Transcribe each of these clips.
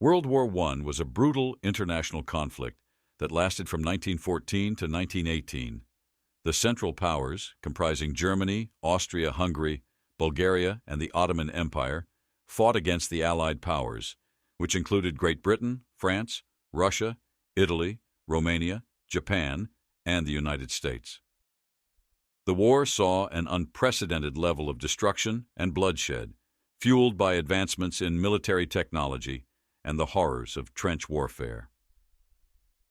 World War I was a brutal international conflict that lasted from 1914 to 1918. The Central Powers, comprising Germany, Austria-Hungary, Bulgaria, and the Ottoman Empire, fought against the Allied powers, which included Great Britain, France, Russia, Italy, Romania, Japan, and the United States. The war saw an unprecedented level of destruction and bloodshed, fueled by advancements in military technology and the horrors of trench warfare.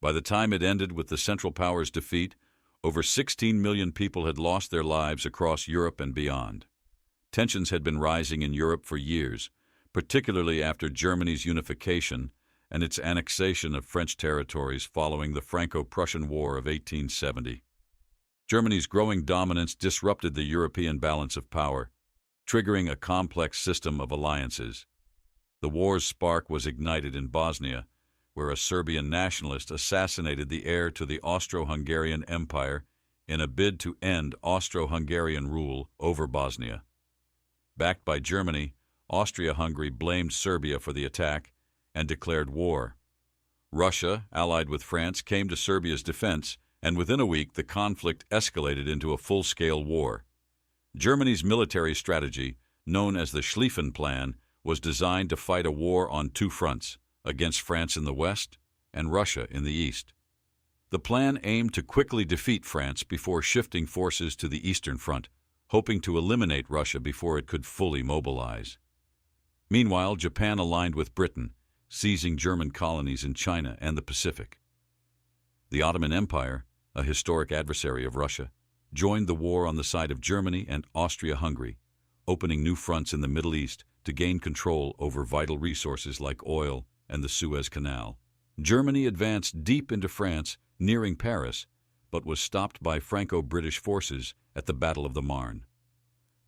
By the time it ended with the Central Powers' defeat, over 16 million people had lost their lives across Europe and beyond. Tensions had been rising in Europe for years, particularly after Germany's unification and its annexation of French territories following the Franco-Prussian War of 1870. Germany's growing dominance disrupted the European balance of power, triggering a complex system of alliances. The war's spark was ignited in Bosnia, where a Serbian nationalist assassinated the heir to the Austro-Hungarian Empire in a bid to end Austro-Hungarian rule over Bosnia. Backed by Germany, Austria-Hungary blamed Serbia for the attack and declared war. Russia, allied with France, came to Serbia's defense, and within a week the conflict escalated into a full-scale war. Germany's military strategy, known as the Schlieffen Plan, was designed to fight a war on two fronts, against France in the west and Russia in the east. The plan aimed to quickly defeat France before shifting forces to the Eastern Front, hoping to eliminate Russia before it could fully mobilize. Meanwhile, Japan aligned with Britain, seizing German colonies in China and the Pacific. The Ottoman Empire, a historic adversary of Russia, joined the war on the side of Germany and Austria-Hungary, opening new fronts in the Middle East to gain control over vital resources like oil and the Suez Canal. Germany advanced deep into France, nearing Paris, but was stopped by Franco-British forces at the Battle of the Marne.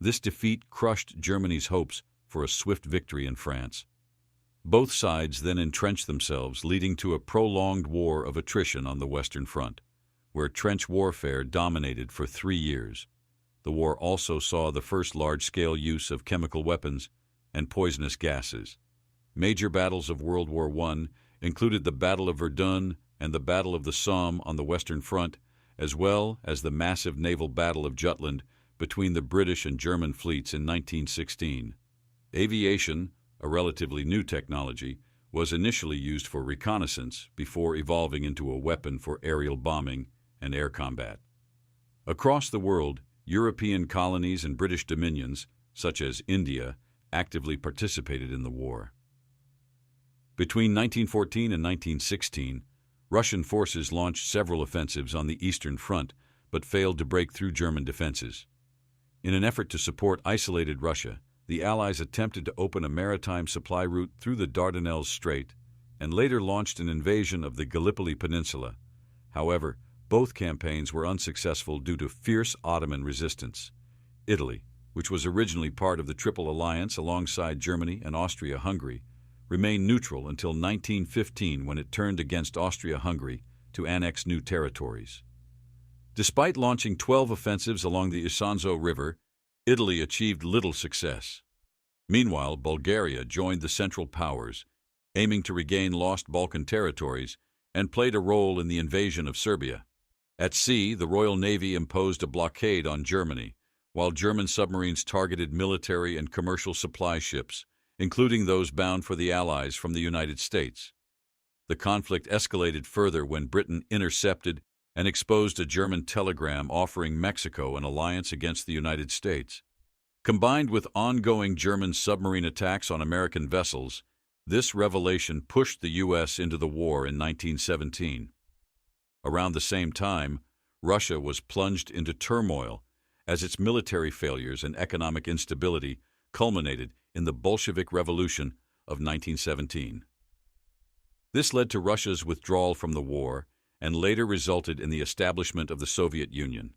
This defeat crushed Germany's hopes for a swift victory in France. Both sides then entrenched themselves, leading to a prolonged war of attrition on the Western Front, where trench warfare dominated for 3 years. The war also saw the first large-scale use of chemical weapons and poisonous gases. Major battles of World War I included the Battle of Verdun and the Battle of the Somme on the Western Front, as well as the massive naval Battle of Jutland between the British and German fleets in 1916. Aviation, a relatively new technology, was initially used for reconnaissance before evolving into a weapon for aerial bombing and air combat. Across the world, European colonies and British dominions, such as India, actively participated in the war. Between 1914 and 1916, Russian forces launched several offensives on the Eastern Front but failed to break through German defenses. In an effort to support isolated Russia, the Allies attempted to open a maritime supply route through the Dardanelles Strait and later launched an invasion of the Gallipoli Peninsula. However, both campaigns were unsuccessful due to fierce Ottoman resistance. Italy, which was originally part of the Triple Alliance alongside Germany and Austria-Hungary, remained neutral until 1915 when it turned against Austria-Hungary to annex new territories. Despite launching 12 offensives along the Isonzo River, Italy achieved little success. Meanwhile, Bulgaria joined the Central Powers, aiming to regain lost Balkan territories, and played a role in the invasion of Serbia. At sea, the Royal Navy imposed a blockade on Germany, while German submarines targeted military and commercial supply ships, including those bound for the Allies from the United States. The conflict escalated further when Britain intercepted and exposed a German telegram offering Mexico an alliance against the United States. Combined with ongoing German submarine attacks on American vessels, this revelation pushed the U.S. into the war in 1917. Around the same time, Russia was plunged into turmoil as its military failures and economic instability culminated in the Bolshevik Revolution of 1917. This led to Russia's withdrawal from the war and later resulted in the establishment of the Soviet Union.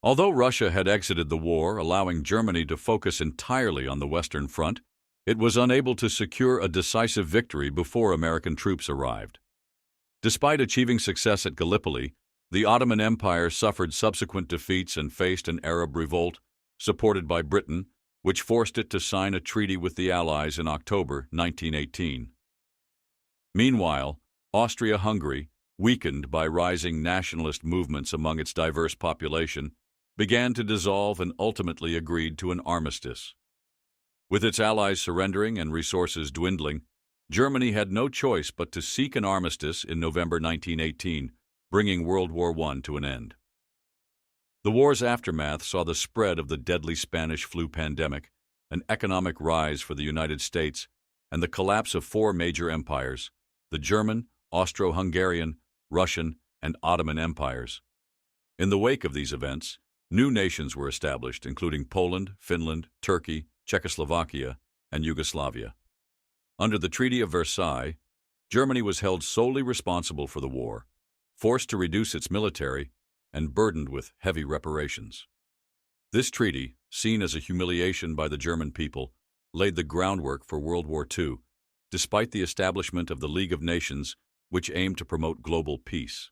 Although Russia had exited the war, allowing Germany to focus entirely on the Western Front, it was unable to secure a decisive victory before American troops arrived. Despite achieving success at Gallipoli, the Ottoman Empire suffered subsequent defeats and faced an Arab revolt, supported by Britain, which forced it to sign a treaty with the Allies in October 1918. Meanwhile, Austria-Hungary, weakened by rising nationalist movements among its diverse population, began to dissolve and ultimately agreed to an armistice. With its allies surrendering and resources dwindling, Germany had no choice but to seek an armistice in November 1918, bringing World War I to an end. The war's aftermath saw the spread of the deadly Spanish flu pandemic, an economic rise for the United States, and the collapse of four major empires: the German, Austro-Hungarian, Russian, and Ottoman empires. In the wake of these events, new nations were established, including Poland, Finland, Turkey, Czechoslovakia, and Yugoslavia. Under the Treaty of Versailles, Germany was held solely responsible for the war, forced to reduce its military, and burdened with heavy reparations. This treaty, seen as a humiliation by the German people, laid the groundwork for World War II, despite the establishment of the League of Nations, which aimed to promote global peace.